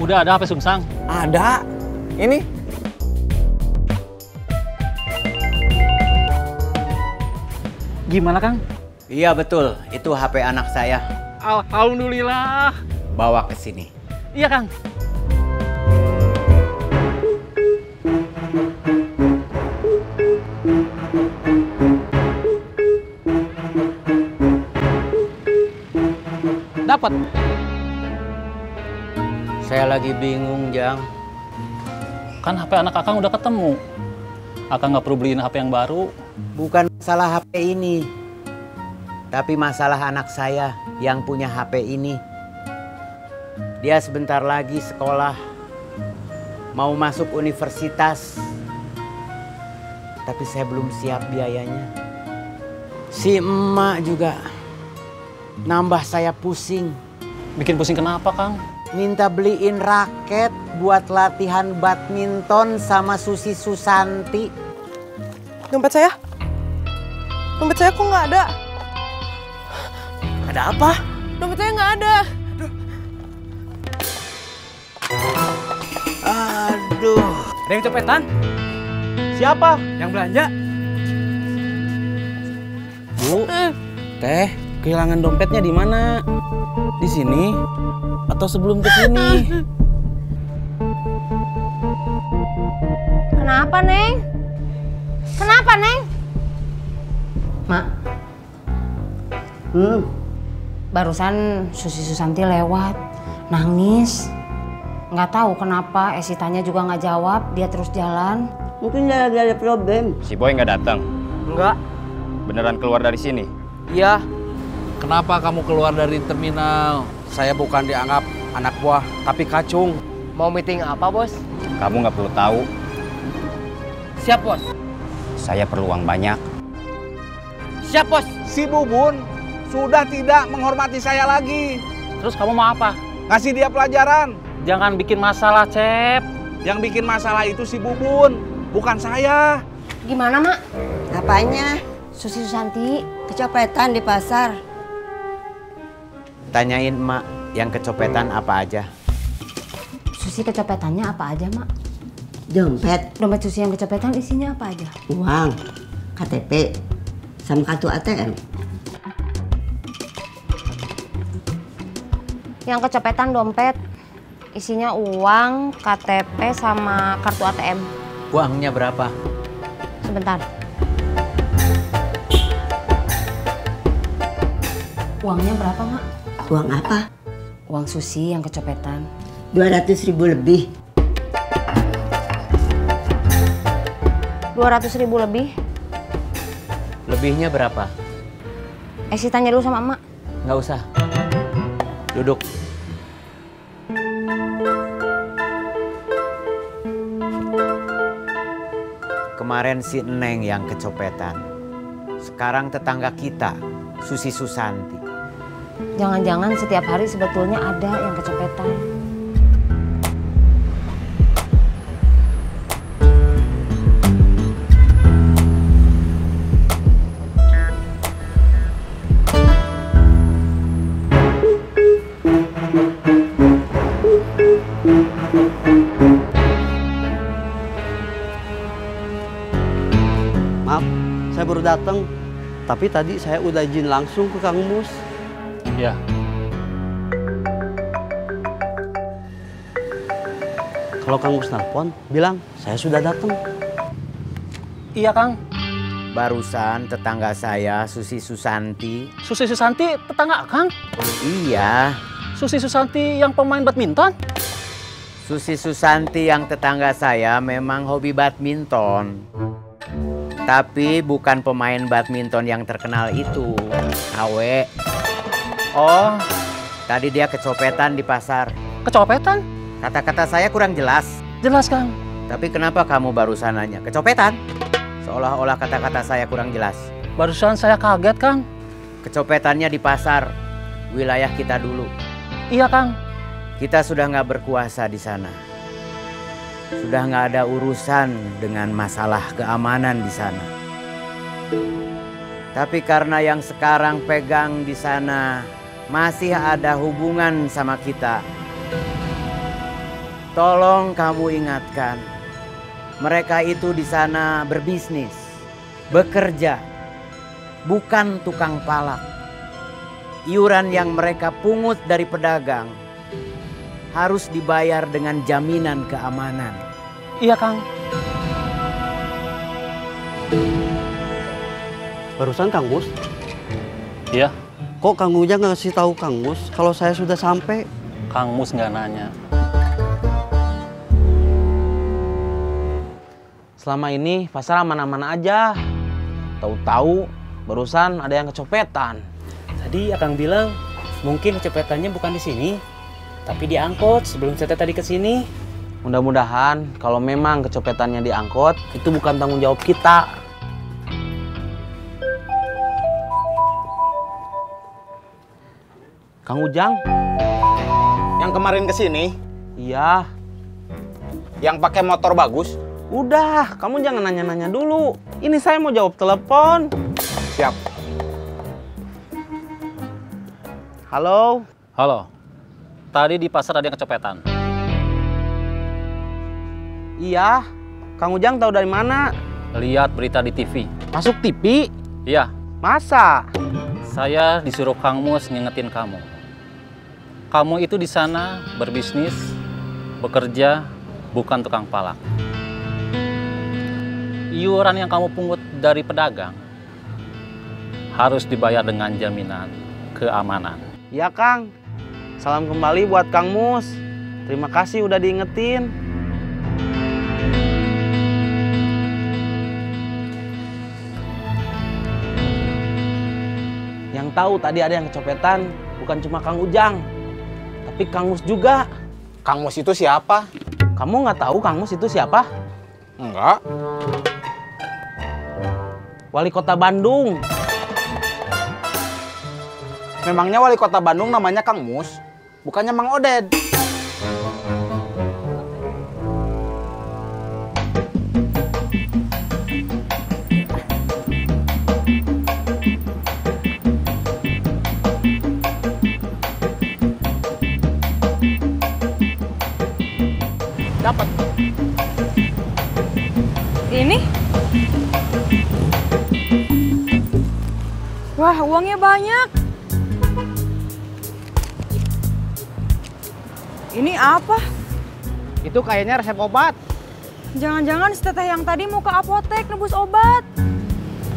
Udah ada HP Sungsang? Ada. Ini. Gimana, Kang? Iya betul, itu HP anak saya. Alhamdulillah. Bawa ke sini. Iya, Kang. Dapat. Saya lagi bingung, Jang. Kan HP anak Akang udah ketemu. Akang nggak perlu beliin HP yang baru. Bukan masalah HP ini, tapi masalah anak saya yang punya HP ini. Dia sebentar lagi sekolah, mau masuk universitas, tapi saya belum siap biayanya. Si emak juga nambah saya pusing. Bikin pusing kenapa, Kang? Minta beliin raket buat latihan badminton sama Susi Susanti. Dompet saya? Dompet saya kok nggak ada? Ada apa? Dompet saya nggak ada. Aduh. Ada yang kecopetan? Siapa? Yang belanja? Bu, teh, kehilangan dompetnya di mana? Di sini atau sebelum ke sini? Kenapa, Neng? Kenapa, Neng? Mak. Barusan Susi Susanti lewat, nangis. Nggak tahu kenapa, Esitanya juga nggak jawab, dia terus jalan. Mungkin dia lagi ada problem. Si Boy nggak datang. Enggak. Beneran keluar dari sini? Iya. Kenapa kamu keluar dari terminal? Saya bukan dianggap anak buah, tapi kacung. Mau meeting apa, Bos? Kamu nggak perlu tahu. Siap, Bos. Saya perlu uang banyak. Siap, Bos. Si Bubun sudah tidak menghormati saya lagi. Terus kamu mau apa? Ngasih dia pelajaran. Jangan bikin masalah, Cep. Yang bikin masalah itu si Bubun, bukan saya. Gimana, Mak? Apanya? Susi Susanti. Kecopetan di pasar. Tanyain emak yang kecopetan apa aja. Susi kecopetannya apa aja, Mak? Dompet, Dompet Susi yang kecopetan isinya apa aja? uang, KTP, sama kartu ATM. Yang kecopetan dompet isinya uang, KTP, sama kartu ATM. Uangnya berapa? Sebentar. Uangnya berapa, Mak? Uang apa? Uang Susi yang kecopetan. 200.000 lebih. 200.000 lebih. Lebihnya berapa? Esi tanya dulu sama emak. Nggak usah. Duduk. Kemarin si Neng yang kecopetan. Sekarang tetangga kita, Susi Susanti. Jangan-jangan setiap hari sebetulnya ada yang kecopetan. Maaf, saya baru datang. Tapi tadi saya udah izin langsung ke Kang Mus. Ya. Kalau Kang Mus nelpon, bilang saya sudah datang. Iya, Kang. Barusan tetangga saya, Susi Susanti. Susi Susanti tetangga Kang? Iya, Susi Susanti yang pemain badminton? Susi Susanti yang tetangga saya memang hobi badminton. Tapi bukan pemain badminton yang terkenal itu. Awe. Oh, Tadi dia kecopetan di pasar. kecopetan? Kata-kata saya kurang jelas. Jelas, Kang. Tapi kenapa kamu barusan nanya? Kecopetan? Seolah-olah kata-kata saya kurang jelas. Barusan saya kaget, Kang. Kecopetannya di pasar, wilayah kita dulu. Iya, Kang. Kita sudah nggak berkuasa di sana. Sudah nggak ada urusan dengan masalah keamanan di sana. Tapi karena yang sekarang pegang di sana masih ada hubungan sama kita. tolong kamu ingatkan, mereka itu di sana berbisnis, bekerja, bukan tukang palak. Iuran yang mereka pungut dari pedagang harus dibayar dengan jaminan keamanan. Iya, Kang. Barusan Kang Mus, Iya, kok Kang Ujang nggak ngasih tahu Kang Mus kalau saya sudah sampai? Kang Mus nggak nanya. Selama ini pasar aman-aman aja. Tahu-tahu barusan ada yang kecopetan. Tadi Akang bilang mungkin kecopetannya bukan di sini, tapi di angkot sebelum saya tadi ke sini. Mudah-mudahan kalau memang kecopetannya diangkut, itu bukan tanggung jawab kita. Kang Ujang? Yang kemarin kesini, Iya. yang pakai motor bagus. Udah, kamu jangan nanya-nanya dulu. Ini saya mau jawab telepon. Siap. Halo? Halo. Tadi di pasar ada yang kecopetan. Iya. Kang Ujang tahu dari mana? Lihat berita di TV. Masuk TV? Iya, Masa? saya disuruh Kang Mus ngingetin kamu. Kamu itu di sana berbisnis, bekerja, bukan tukang palak. Iuran yang kamu pungut dari pedagang harus dibayar dengan jaminan keamanan. Iya, Kang. Salam kembali buat Kang Mus. Terima kasih udah diingetin. Yang tahu tadi ada yang kecopetan bukan cuma Kang Ujang, tapi Kang Mus juga. Kang Mus itu siapa? Kamu nggak tahu Kang Mus itu siapa? Enggak. Wali Kota Bandung. Memangnya wali kota Bandung namanya Kang Mus? Bukannya Mang Oded? Dapat. Ini? Wah, uangnya banyak. Ini apa? Itu kayaknya resep obat. Jangan-jangan si teteh yang tadi mau ke apotek nebus obat.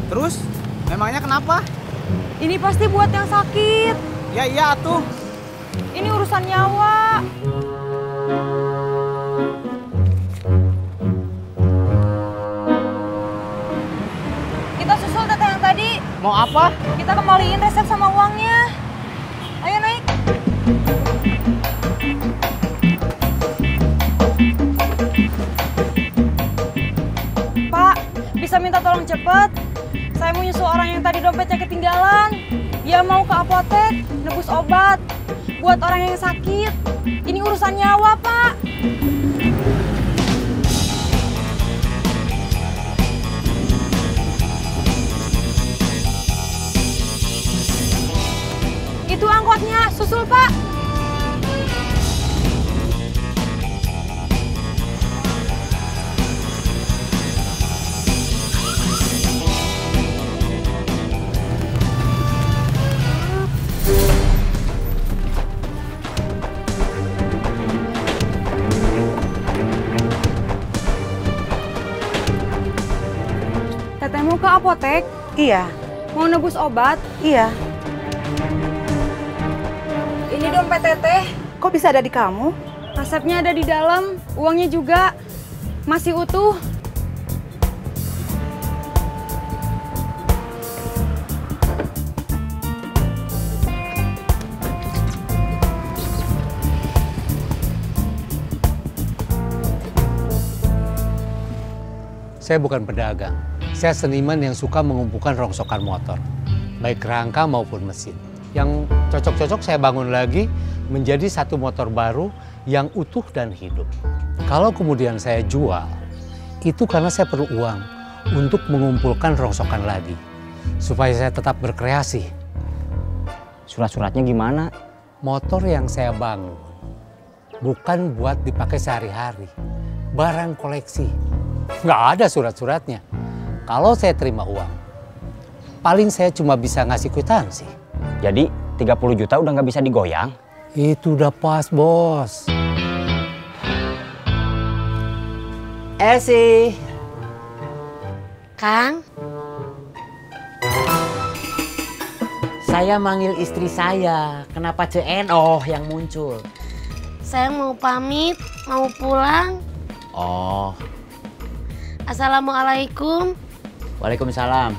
Terus, memangnya kenapa? Ini pasti buat yang sakit. Ya iya atuh. Ini urusan nyawa. Kita susul teteh yang tadi. Mau apa? Kita kembaliin resep sama uangnya. Ayo naik. Pak, bisa minta tolong cepet? Saya mau nyusul orang yang tadi dompetnya ketinggalan. Dia mau ke apotek, nebus obat. Buat orang yang sakit. Ini urusan nyawa, Pak. Itu angkotnya, susul, Pak. Teteh mau ke apotek? Iya. Mau nebus obat? Iya. Ini dompet teteh. Kok bisa ada di kamu? Resepnya ada di dalam, uangnya juga masih utuh. Saya bukan pedagang. Saya seniman yang suka mengumpulkan rongsokan motor, baik rangka maupun mesin. Yang cocok-cocok saya bangun lagi menjadi satu motor baru yang utuh dan hidup. Kalau kemudian saya jual, itu karena saya perlu uang untuk mengumpulkan rongsokan lagi, supaya saya tetap berkreasi. Surat-suratnya gimana? Motor yang saya bangun bukan buat dipakai sehari-hari. Barang koleksi. Nggak ada surat-suratnya. Kalau saya terima uang, paling saya cuma bisa ngasih kwitansi. Jadi 30 juta udah nggak bisa digoyang? Itu udah pas, Bos. Esi. Kang, saya manggil istri saya. Kenapa CNO yang muncul? saya mau pamit, mau pulang. Oh, Assalamualaikum. waalaikumsalam.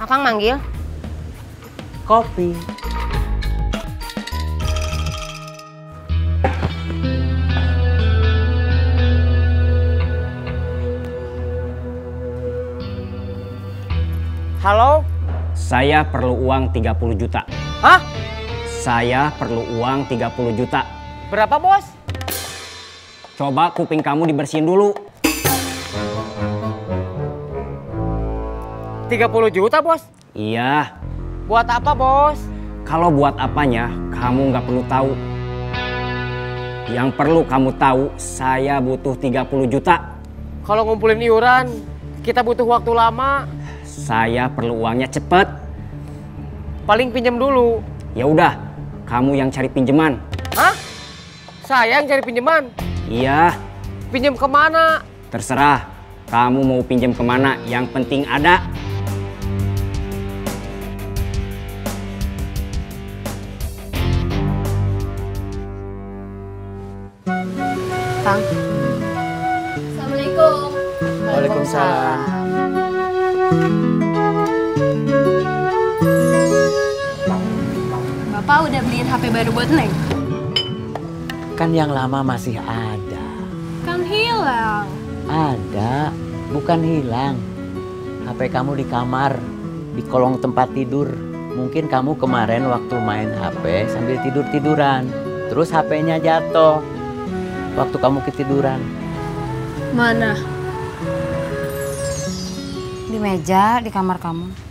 Akang manggil? Kopi. Halo? Saya perlu uang 30 juta. Hah? Saya perlu uang 30 juta. Berapa, Bos? Coba kuping kamu dibersihin dulu. 30 juta, Bos? Iya. Buat apa, Bos? Kalau buat apanya, kamu nggak perlu tahu. Yang perlu kamu tahu, saya butuh 30 juta. Kalau ngumpulin iuran, kita butuh waktu lama. Saya perlu uangnya cepet. Paling pinjam dulu. Ya udah, kamu yang cari pinjaman. Hah? Saya yang cari pinjaman? Iya. Pinjam kemana? Terserah, kamu mau pinjam kemana, yang penting ada. Kang. Assalamualaikum. Waalaikumsalam. Bapak udah beliin HP baru buat Neng? Kan yang lama masih ada. Kan hilang. Ada, bukan hilang. HP kamu di kamar, di kolong tempat tidur. Mungkin kamu kemarin waktu main HP sambil tidur-tiduran. Terus HP-nya jatuh waktu kamu ketiduran. Mana? Di meja di kamar kamu.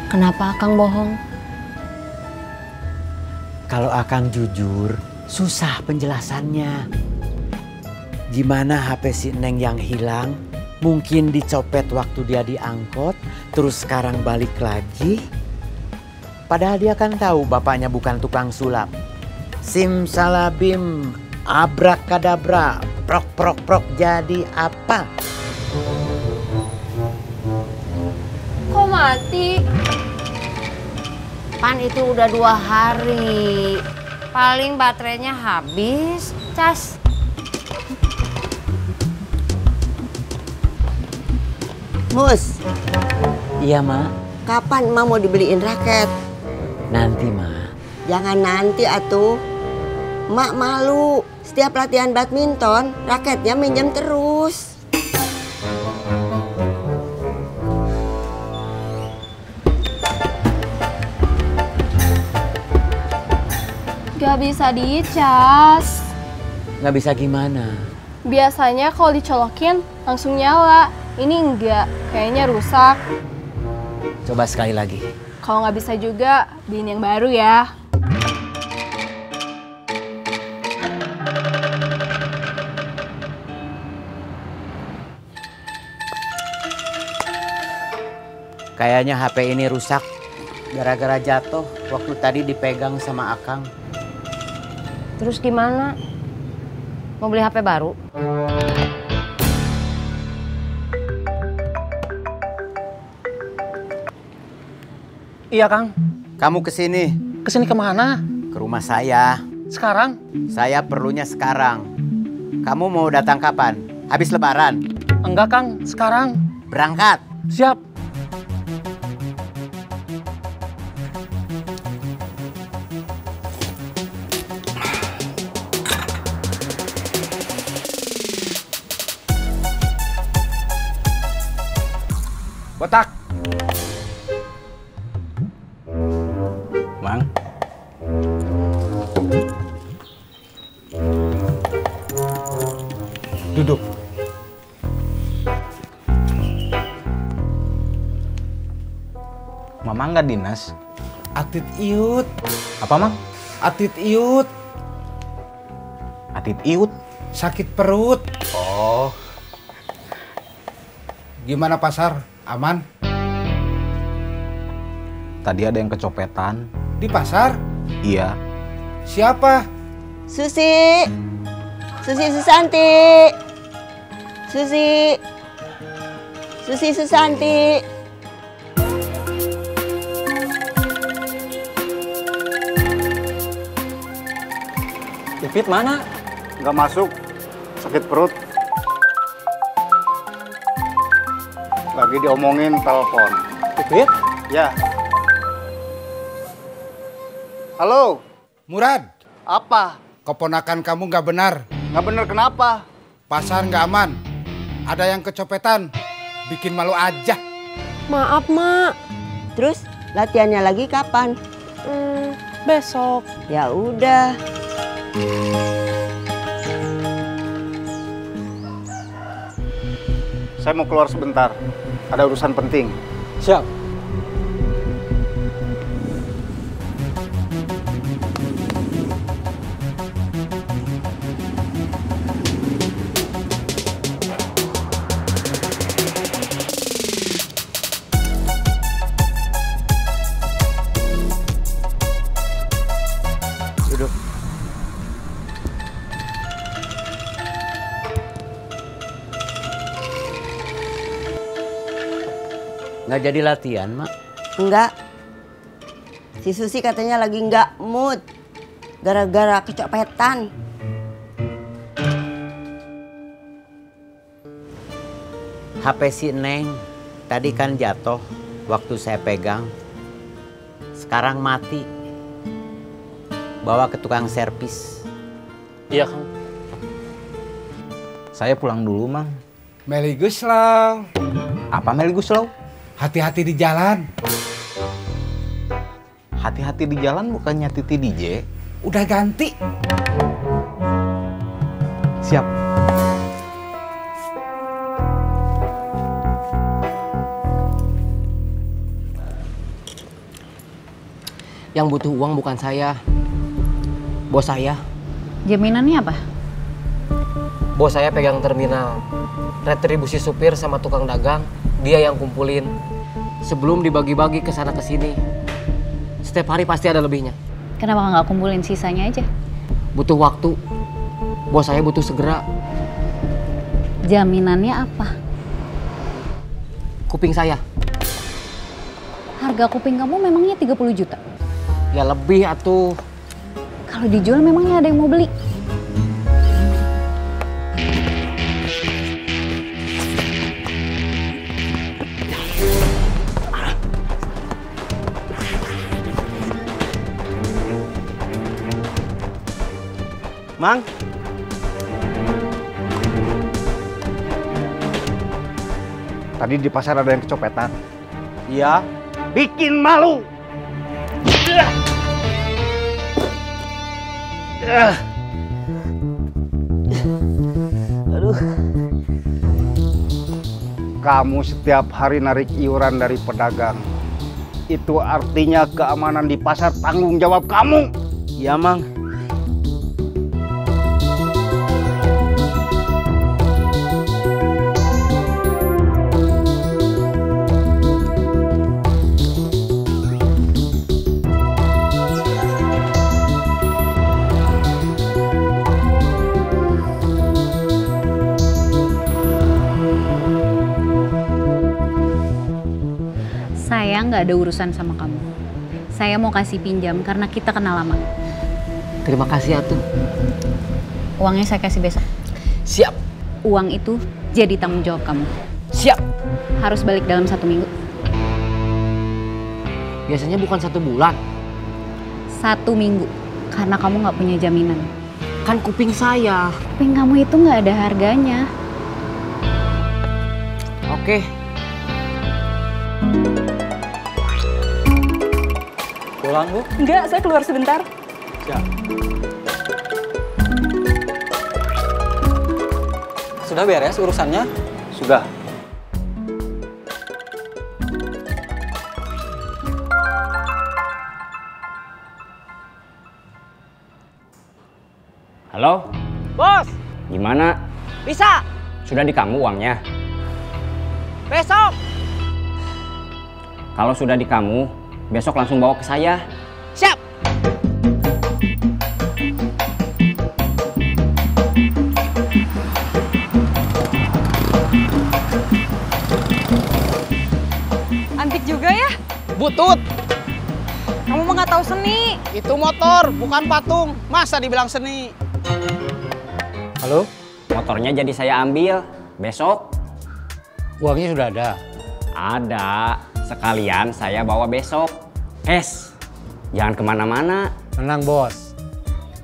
Kenapa Akang bohong? Kalau Akang jujur, susah penjelasannya. Gimana HP si Neng yang hilang? Mungkin dicopet waktu dia diangkot, terus sekarang balik lagi. Padahal dia kan tahu bapaknya bukan tukang sulap. Simsalabim, abrakadabra, prok prok prok, jadi apa? Kok mati? Pan itu udah 2 hari. Paling baterainya habis. Cas. Mus, Iya, Ma. kapan emak mau dibeliin raket? Nanti, Ma. Jangan nanti atuh. Emak malu. Setiap latihan badminton, raketnya minjem terus. Gak bisa dicas. Nggak bisa gimana? Biasanya kalau dicolokin langsung nyala. Ini enggak, kayaknya rusak. Coba sekali lagi. Kalau nggak bisa juga, beliin yang baru ya. Kayaknya HP ini rusak gara-gara jatuh waktu tadi dipegang sama Akang. Terus gimana? Mau beli HP baru? Iya, Kang. Kamu kesini. Kesini kemana? Ke rumah saya. Sekarang? Saya perlunya sekarang. Kamu mau datang kapan? Habis lebaran? Enggak, Kang. Sekarang. Berangkat. Siap. Botak. Mang. nggak dinas? Atit iut. Apa, Mang? Atit iut. Atit iut? Sakit perut. Oh. Gimana pasar? Aman? Tadi ada yang kecopetan. Di pasar? Iya. Siapa? Susi. Susi Susanti. Susi. Susi Susanti. Pipit mana? Nggak masuk. Sakit perut. Lagi diomongin telepon. Pipit? Ya. Halo. Murad. Apa? Keponakan kamu nggak benar. Nggak benar kenapa? Pasar nggak aman. Ada yang kecopetan. Bikin malu aja. Maaf, Mak. Terus latihannya lagi kapan? Besok. Ya udah. Saya mau keluar sebentar. Ada urusan penting. Siap. Duduk. Nggak jadi latihan, Mak? Enggak. Si Susi katanya lagi nggak mood. Gara-gara kecopetan. HP si Neng tadi kan jatuh waktu saya pegang. Sekarang mati. Bawa ke tukang servis. Iya, Kang. Saya pulang dulu, Mang. Meli Guslau. Apa Meli Guslau? Hati-hati di jalan. Hati-hati di jalan bukannya Titi DJ? Udah ganti. Siap. Yang butuh uang bukan saya. Bos saya. Jaminannya apa? Bos saya pegang terminal. Retribusi supir sama tukang dagang, dia yang kumpulin. Sebelum dibagi-bagi ke sana ke sini. Setiap hari pasti ada lebihnya. Kenapa nggak kumpulin sisanya aja? Butuh waktu. Bos saya butuh segera. Jaminannya apa? Kuping saya. Harga kuping kamu memangnya 30 juta? Ya lebih atuh. Kalau dijual memangnya ada yang mau beli? Mang. Tadi di pasar ada yang kecopetan. Iya. Bikin malu. Aduh. Kamu setiap hari narik iuran dari pedagang. Itu artinya keamanan di pasar tanggung jawab kamu. Iya, Mang. Saya nggak ada urusan sama kamu. Saya mau kasih pinjam karena kita kenal lama. Terima kasih atuh. Uangnya saya kasih besok. Siap. Uang itu jadi tanggung jawab kamu. Siap. Harus balik dalam 1 minggu. Biasanya bukan 1 bulan. 1 minggu. Karena kamu nggak punya jaminan. Kan kuping saya. Kuping kamu itu nggak ada harganya. Oke. Pulang, Bu? Enggak, saya keluar sebentar. Siap. Sudah beres urusannya? Sudah. Halo? Bos, Gimana? bisa. Sudah di kamu uangnya? Besok. Kalau sudah di kamu, besok langsung bawa ke saya. Siap. Antik juga ya? Butut. Kamu mah nggak tahu seni. Itu motor, bukan patung. Masa dibilang seni? Halo? Motornya jadi saya ambil. Besok? Uangnya sudah ada? Ada. Sekalian saya bawa besok. Jangan kemana-mana. Tenang bos.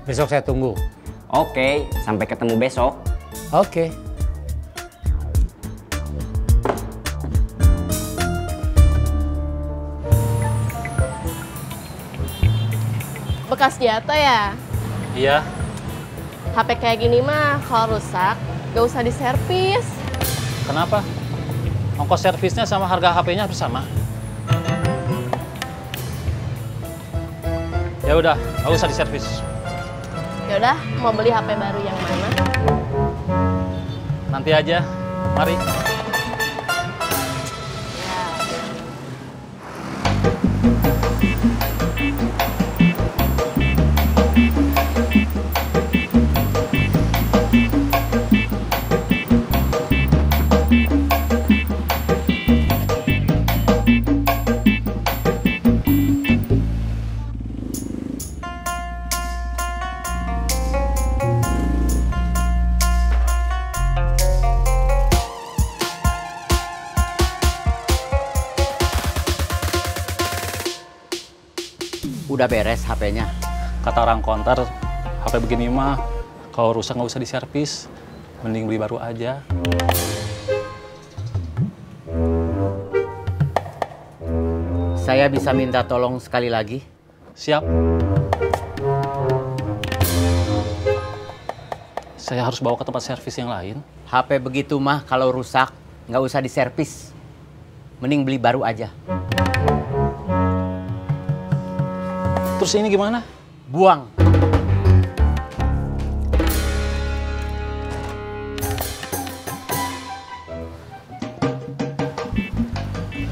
Besok saya tunggu. Oke, sampai ketemu besok. Oke. Bekas jatuh ya? Iya. HP kayak gini mah kalau rusak gak usah diservis. Kenapa? Ongkos servisnya sama harga HP-nya harus sama. Ya udah, gak usah diservis. Ya udah, mau beli HP baru yang mana? Nanti aja. Mari. Udah beres HP-nya? Kata orang konter, HP begini mah kalau rusak nggak usah diservis, mending beli baru aja. Saya bisa minta tolong sekali lagi? Siap. Saya harus bawa ke tempat servis yang lain. HP begitu mah kalau rusak nggak usah diservis, mending beli baru aja. Terus ini gimana? Buang.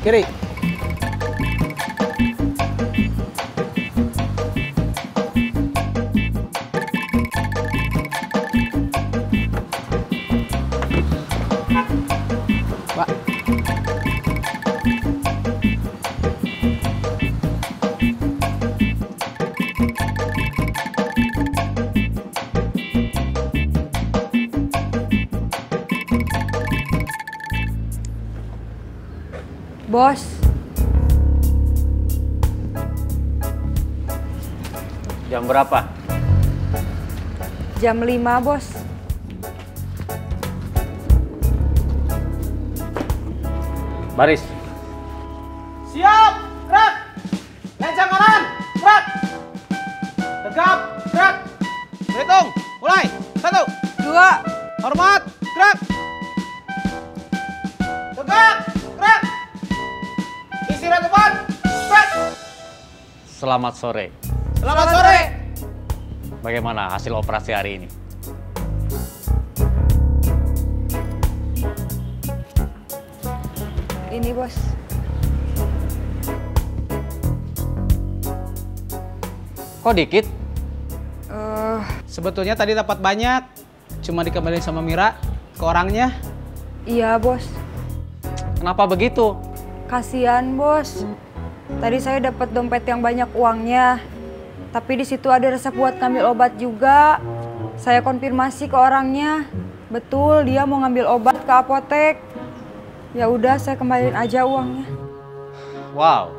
Kiri. Pak. Bos, Jam berapa? jam 5 bos. Baris. Siap, gerak. Lencang kanan, gerak. Tegap, gerak. Hitung, mulai. 1, 2. Hormat, gerak. Tegak, gerak. Istirahat depan, gerak. Selamat sore. Selamat sore. Bagaimana hasil operasi hari ini? Ini bos. Kok dikit? Sebetulnya tadi dapat banyak. Cuma dikembaliin sama Mira ke orangnya. Iya bos. Kenapa begitu? Kasihan bos. Tadi saya dapat dompet yang banyak uangnya. Tapi di situ ada resep buat ngambil obat juga. Saya konfirmasi ke orangnya. Betul, dia mau ngambil obat ke apotek. Ya udah, saya kembaliin aja uangnya. Wow.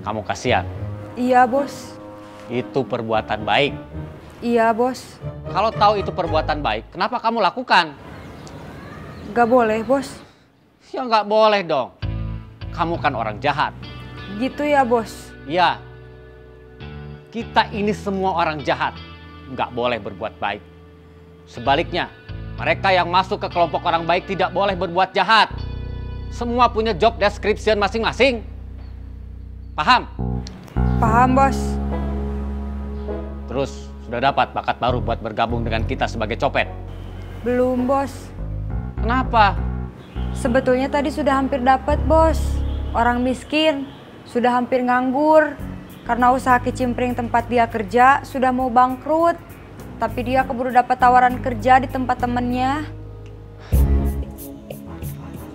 Kamu kasihan. Iya, bos. Itu perbuatan baik. Iya, bos. Kalau tahu itu perbuatan baik, kenapa kamu lakukan? Gak boleh, bos. Ya nggak boleh dong. Kamu kan orang jahat. Gitu ya, bos? Iya. Kita ini semua orang jahat. Nggak boleh berbuat baik. Sebaliknya, mereka yang masuk ke kelompok orang baik tidak boleh berbuat jahat. Semua punya job description masing-masing. Paham? Paham, bos. Terus, sudah sudah dapat bakat baru buat bergabung dengan kita sebagai copet? Belum, Bos. Kenapa? Sebetulnya tadi sudah hampir dapat, Bos. Orang miskin, sudah hampir nganggur. Karena usaha kicimpring tempat dia kerja sudah mau bangkrut. Tapi dia keburu dapat tawaran kerja di tempat temennya.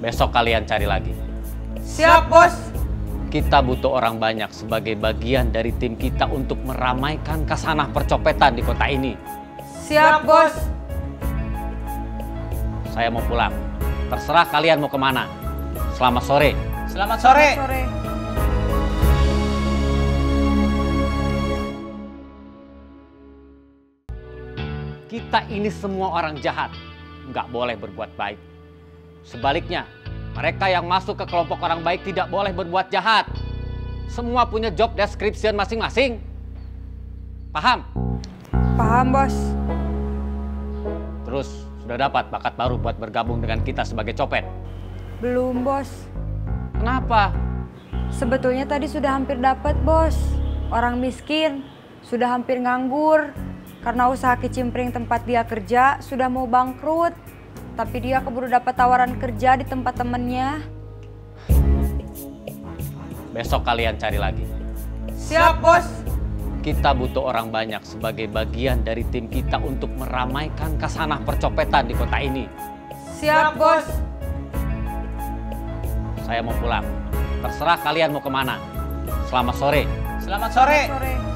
Besok kalian cari lagi. Siap, Bos. Kita butuh orang banyak sebagai bagian dari tim kita untuk meramaikan kasanah percopetan di kota ini. Siap, Bos. Saya mau pulang. Terserah kalian mau kemana. Selamat sore. Selamat sore. Selamat sore. Kita ini semua orang jahat. Nggak boleh berbuat baik. Sebaliknya, mereka yang masuk ke kelompok orang baik tidak boleh berbuat jahat. Semua punya job description masing-masing. Paham? Paham, Bos. Terus, sudah dapat bakat baru buat bergabung dengan kita sebagai copet? Belum, Bos. Kenapa? Sebetulnya tadi sudah hampir dapat, Bos. Orang miskin, sudah hampir nganggur. Karena usaha kicimpring tempat dia kerja sudah mau bangkrut. Tapi dia keburu dapat tawaran kerja di tempat temennya. Besok kalian cari lagi. Siap, Bos. Kita butuh orang banyak sebagai bagian dari tim kita untuk meramaikan kasanah percopetan di kota ini. Siap, Bos. Saya mau pulang. Terserah kalian mau kemana. Selamat sore. Selamat sore. Selamat sore.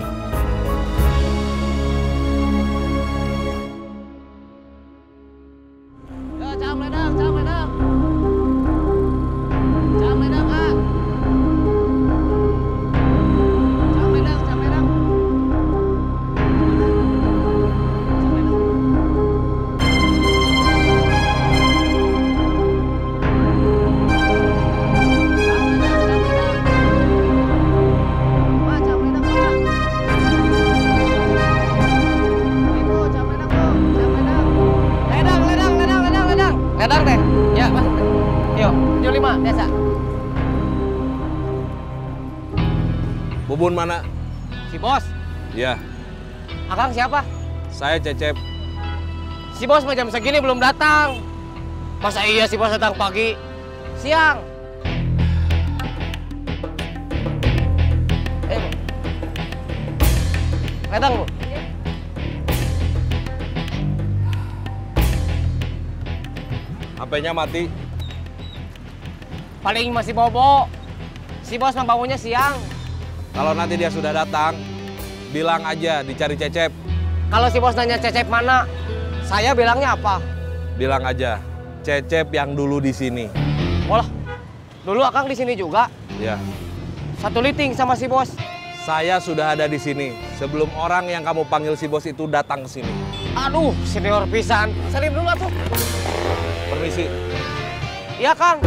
Ledang deh. Ya, Mas. Yuk, 75 desa. Bubun mana? Si Bos. Iya. Akang siapa? Saya Cecep. Si Bos jam segini belum datang. Masa iya si Bos datang pagi? Siang. Ledang, Bu. HP-nya mati. Paling masih bobo. Si Bos mah bangunnya siang. Kalau nanti dia sudah datang, bilang aja dicari Cecep. Kalau si Bos nanya Cecep mana, saya bilangnya apa? Bilang aja, Cecep yang dulu di sini. Walah, dulu Akang di sini juga. Ya. Satu liting sama si Bos. Saya sudah ada di sini sebelum orang yang kamu panggil si Bos itu datang ke sini. Aduh, senior pisan. Salim dulu atuh. Permisi. Iya, Kang.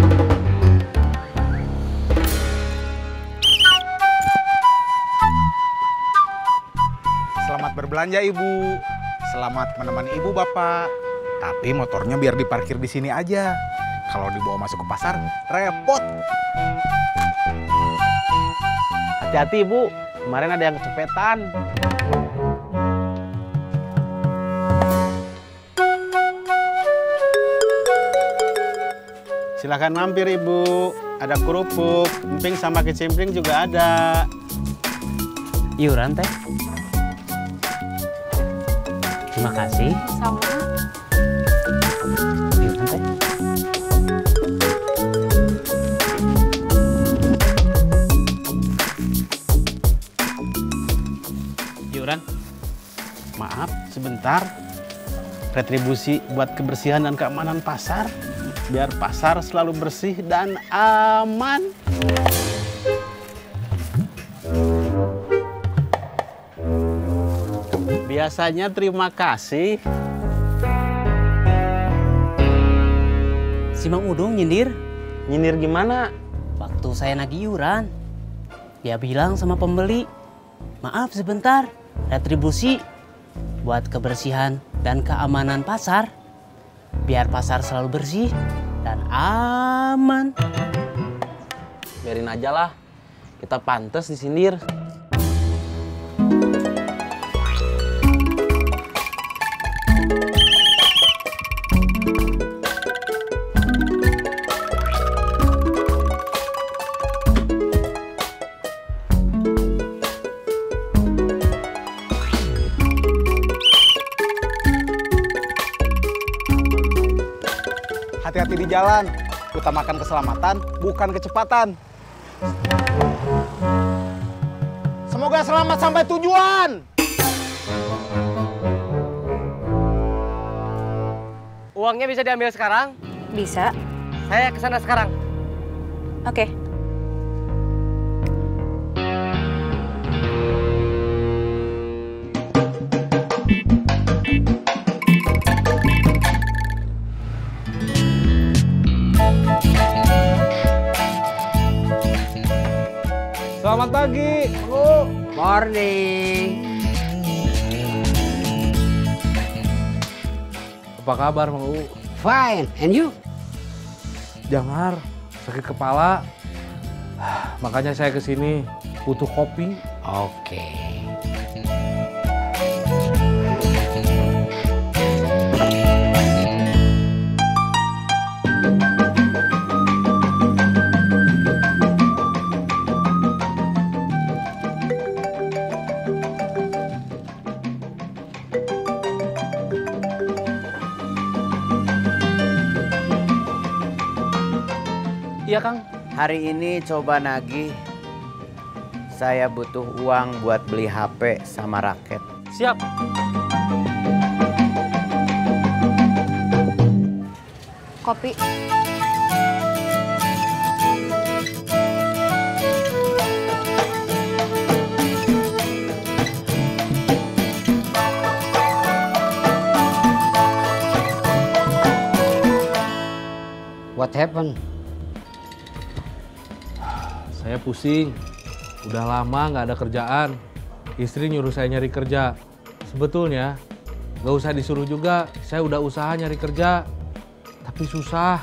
Selamat berbelanja, Ibu. Selamat menemani Ibu, Bapak. Tapi motornya biar diparkir di sini aja. Kalau dibawa masuk ke pasar, repot. Hati-hati, Bu. Kemarin ada yang kecopetan. Silahkan mampir, Ibu. Ada kerupuk, emping sama kecimpring juga ada. Iuran, Teh. Terima kasih. Sama. Iuran, Teh. Iuran. Maaf, sebentar. Retribusi buat kebersihan dan keamanan pasar. Biar pasar selalu bersih dan aman. Biasanya terima kasih. Si Mang Udung nyindir. Nyindir gimana? Waktu saya nagih iuran, dia bilang sama pembeli, maaf sebentar, retribusi buat kebersihan dan keamanan pasar. Biar pasar selalu bersih dan aman. Biarin aja lah. Kita pantas disindir. hati-hati di jalan. Utamakan keselamatan, bukan kecepatan. Semoga selamat sampai tujuan. Uangnya bisa diambil sekarang? Bisa. Saya kesana sekarang. Oke. Selamat pagi, Bu. Morning. Apa kabar, Mang U? Fine, and you? Jangar, sakit kepala. Makanya saya kesini butuh kopi. Oke. Iya, Kang. Hari ini coba nagih. Saya butuh uang buat beli HP sama raket. Siap. Kopi. What happened? Saya pusing. Udah lama nggak ada kerjaan. Istri nyuruh saya nyari kerja. Sebetulnya nggak usah disuruh juga. Saya udah usaha nyari kerja. Tapi susah.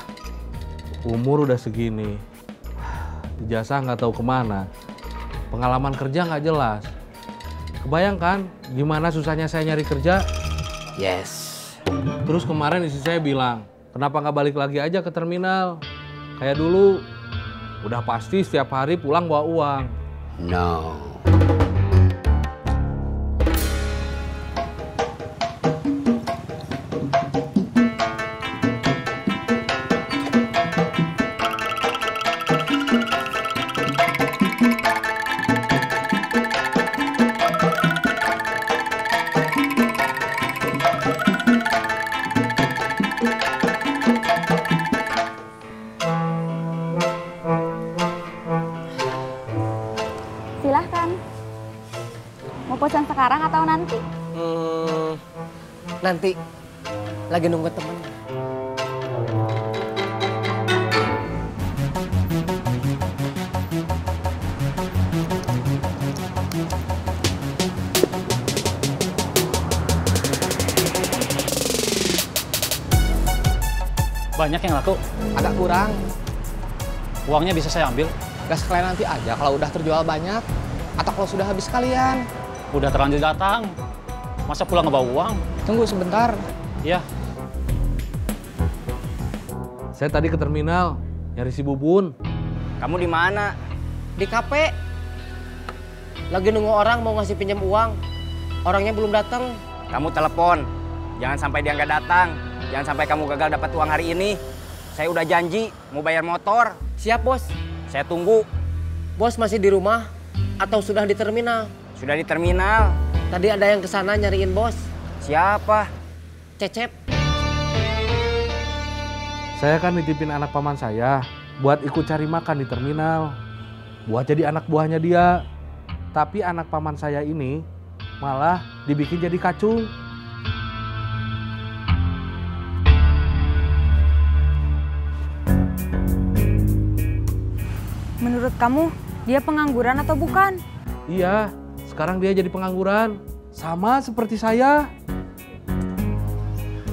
Umur udah segini. Ijazah nggak tahu kemana. Pengalaman kerja nggak jelas. Kebayangkan gimana susahnya saya nyari kerja? Yes. Terus kemarin istri saya bilang, kenapa nggak balik lagi aja ke terminal? Kayak dulu. Udah pasti setiap hari pulang bawa uang. No. Silahkan. Mau pesan sekarang atau nanti? Nanti. Lagi nunggu temen. Banyak yang laku? Agak kurang. Uangnya bisa saya ambil? Gas sekalian nanti aja kalau udah terjual banyak. Atau kalau sudah habis sekalian. Udah terlanjur datang. Masa pulang ngebawa uang? Tunggu sebentar. Iya. Saya tadi ke terminal nyari si Bubun. Kamu di mana? Di kafe. Lagi nunggu orang mau ngasih pinjam uang. Orangnya belum datang. Kamu telepon. Jangan sampai dia nggak datang. Jangan sampai kamu gagal dapat uang hari ini. Saya udah janji mau bayar motor. Siap, Bos. Saya tunggu. Bos masih di rumah atau sudah di terminal? Sudah di terminal. Tadi ada yang kesana nyariin Bos. Siapa? Cecep. Saya kan nitipin anak paman saya buat ikut cari makan di terminal. Buat jadi anak buahnya dia. Tapi anak paman saya ini malah dibikin jadi kacung. Menurut kamu, dia pengangguran atau bukan? Iya, sekarang dia jadi pengangguran. Sama seperti saya.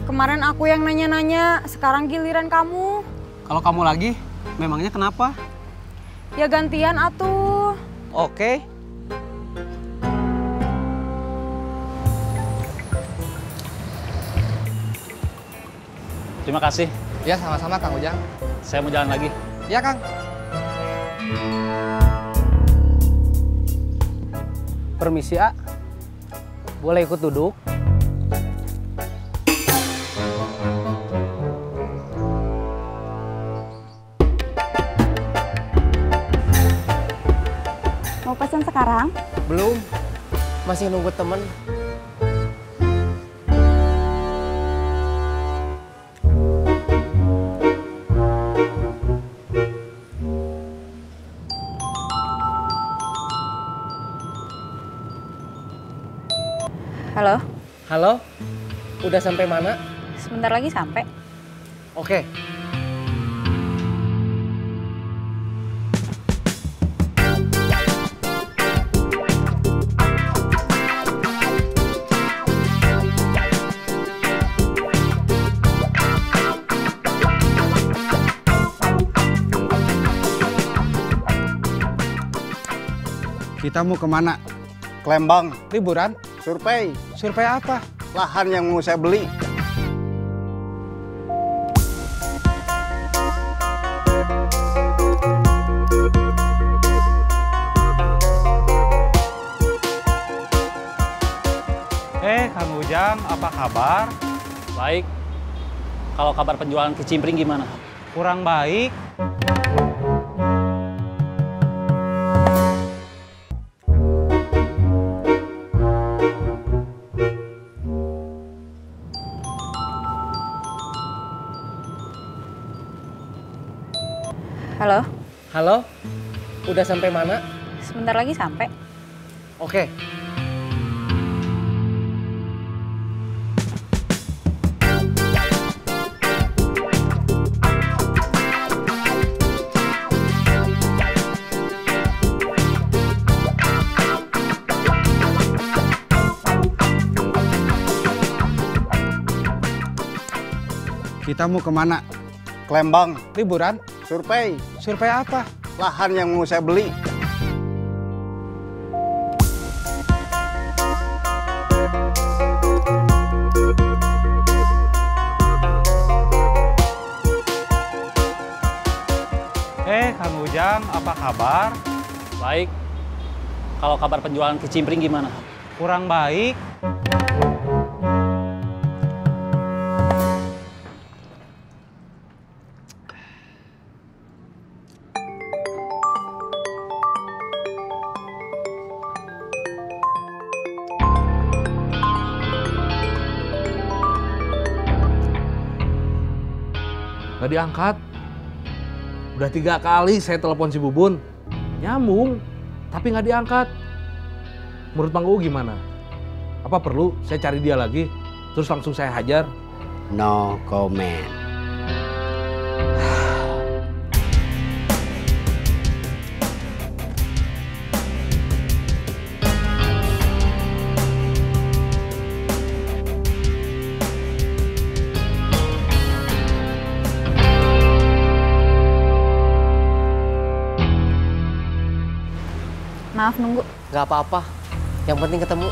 Kemarin aku yang nanya-nanya, sekarang giliran kamu. Kalau kamu lagi, memangnya kenapa? Ya gantian atuh. Oke. Terima kasih. Ya sama-sama Kang Ujang. Saya mau jalan lagi. Ya Kang. Permisi, A. Boleh ikut duduk? pulang? Belum. Masih nunggu temen. Halo, Halo? Udah sampai mana? sebentar lagi sampai. Oke. Kita mau kemana? Ke Lembang. Liburan? Survei. Survei apa? Lahan yang mau saya beli. Kang Ujang, apa kabar? Baik. Kalau kabar penjualan kicimpring gimana? Kurang baik. Halo, Halo? Udah sampai mana? sebentar lagi sampai. Oke. Kita mau kemana? Ke Lembang. Liburan? Survei. Survei apa? Lahan yang mau saya beli. Kang Ujang, apa kabar? Baik. Kalau kabar penjualan kicimpring gimana? Kurang baik. Gak diangkat. Udah 3 kali saya telepon si Bubun. Nyambung, tapi gak diangkat. Menurut Bang Uu gimana? Apa perlu saya cari dia lagi, terus langsung saya hajar? No comment. Maaf nunggu. Gak apa-apa. Yang penting ketemu.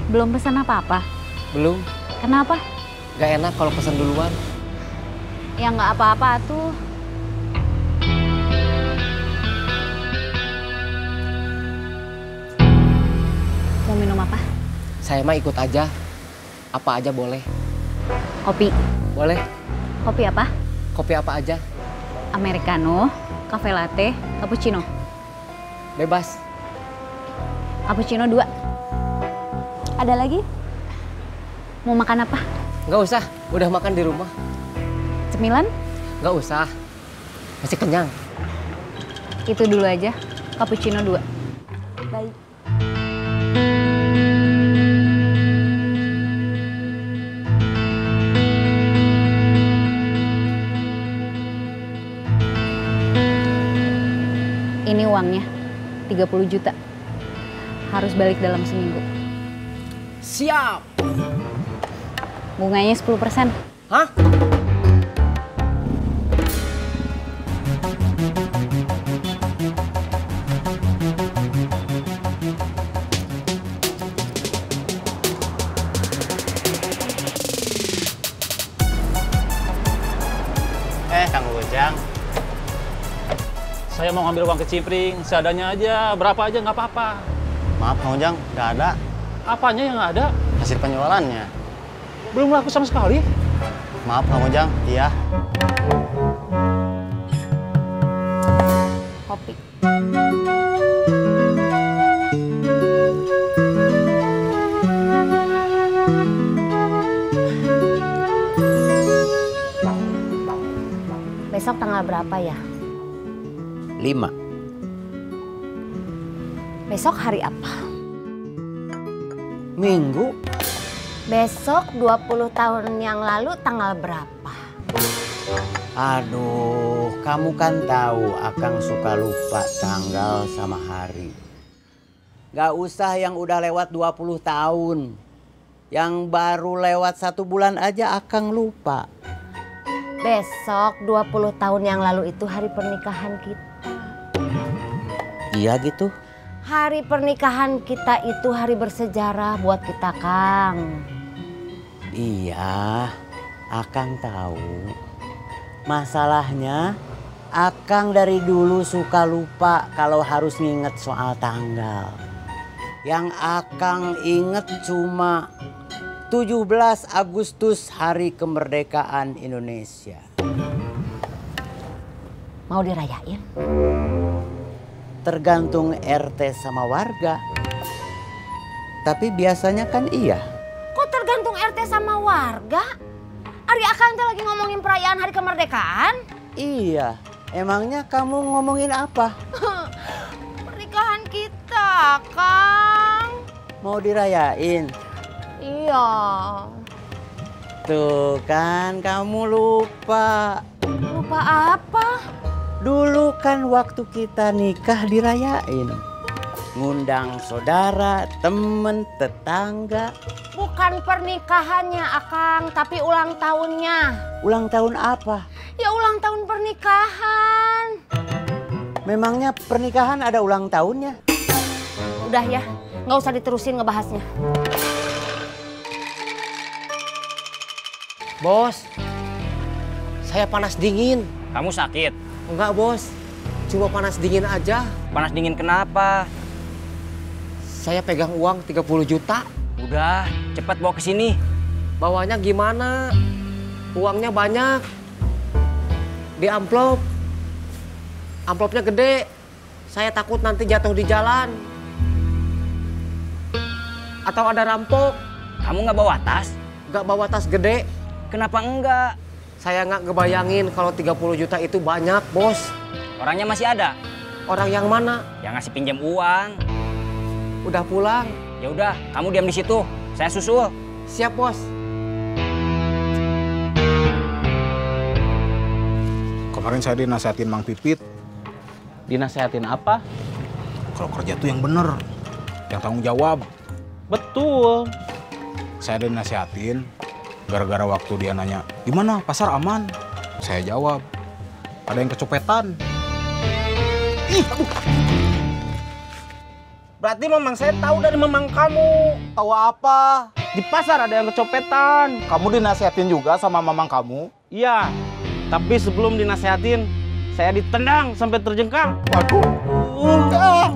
Belum pesan apa-apa? Belum. Kenapa? Gak enak kalau pesan duluan. Ya nggak apa-apa tuh. Mau minum apa? Saya mah ikut aja. Apa aja boleh. Kopi. Boleh. Kopi apa? Kopi apa aja. Americano, cafe latte, cappuccino. Bebas. Cappuccino 2. Ada lagi? Mau makan apa? Nggak usah, udah makan di rumah. Cemilan? Nggak usah, masih kenyang. Itu dulu aja, cappuccino 2. Baik. Ini uangnya, 30 juta. Harus balik dalam seminggu. Siap. Bunganya 10%. Hah? Kang Ujang. Saya mau ngambil uang kecimpring, seadanya aja, berapa aja nggak apa-apa. Maaf Kang Ujang, nggak ada. Apanya yang nggak ada? Hasil penjualannya. Belum laku sama sekali. Maaf Kang Ujang, iya. kopi. Besok tanggal berapa ya? 5. Besok hari apa? Minggu. Besok 20 tahun yang lalu tanggal berapa? Aduh, kamu kan tahu Akang suka lupa tanggal sama hari. Gak usah yang udah lewat 20 tahun. Yang baru lewat 1 bulan aja Akang lupa. Besok 20 tahun yang lalu itu hari pernikahan kita. Iya gitu? Hari pernikahan kita itu hari bersejarah buat kita, Kang. Iya, Akang tahu. Masalahnya, Akang dari dulu suka lupa kalau harus nginget soal tanggal. Yang Akang inget cuma 17 Agustus hari kemerdekaan Indonesia. Mau dirayain? Tergantung RT sama warga. Tapi biasanya kan iya. Kok tergantung RT sama warga? Ari Akang teh lagi ngomongin perayaan hari kemerdekaan? Iya. Emangnya kamu ngomongin apa? Pernikahan kita, Kang. Mau dirayain? Iya. Tuh kan kamu lupa. Lupa apa? Dulu kan waktu kita nikah dirayain. Ngundang saudara, temen, tetangga. Bukan pernikahannya, Akang, tapi ulang tahunnya. Ulang tahun apa? Ya ulang tahun pernikahan. Memangnya pernikahan ada ulang tahunnya? Udah ya, nggak usah diterusin ngebahasnya. Bos, saya panas dingin. Kamu sakit? Enggak, Bos. Cuma panas dingin aja. Panas dingin kenapa? Saya pegang uang 30 juta. Udah, cepat bawa ke sini. Bawanya gimana? Uangnya banyak. Di amplop. Amplopnya gede. Saya takut nanti jatuh di jalan. Atau ada rampok. Kamu nggak bawa tas? Nggak bawa tas gede. Kenapa enggak? Saya nggak ngebayangin kalau 30 juta itu banyak, Bos. Orangnya masih ada? Orang yang mana? Yang ngasih pinjam uang. Udah pulang. Ya udah, kamu diam di situ. Saya susul. Siap, Bos. Kemarin saya dinasihatin Mang Pipit. Dinasehatin apa? Kalau kerja tuh yang bener, yang tanggung jawab. Betul. Saya dinasihatin gara-gara waktu dia nanya, gimana pasar aman? Saya jawab, ada yang kecopetan. Ih, aduh. Berarti memang saya tahu dari memang kamu. Tahu apa? Di pasar ada yang kecopetan. Kamu dinasihatin juga sama mamang kamu? Iya, tapi sebelum dinasehatin, saya ditendang sampai terjengkang. Waduh.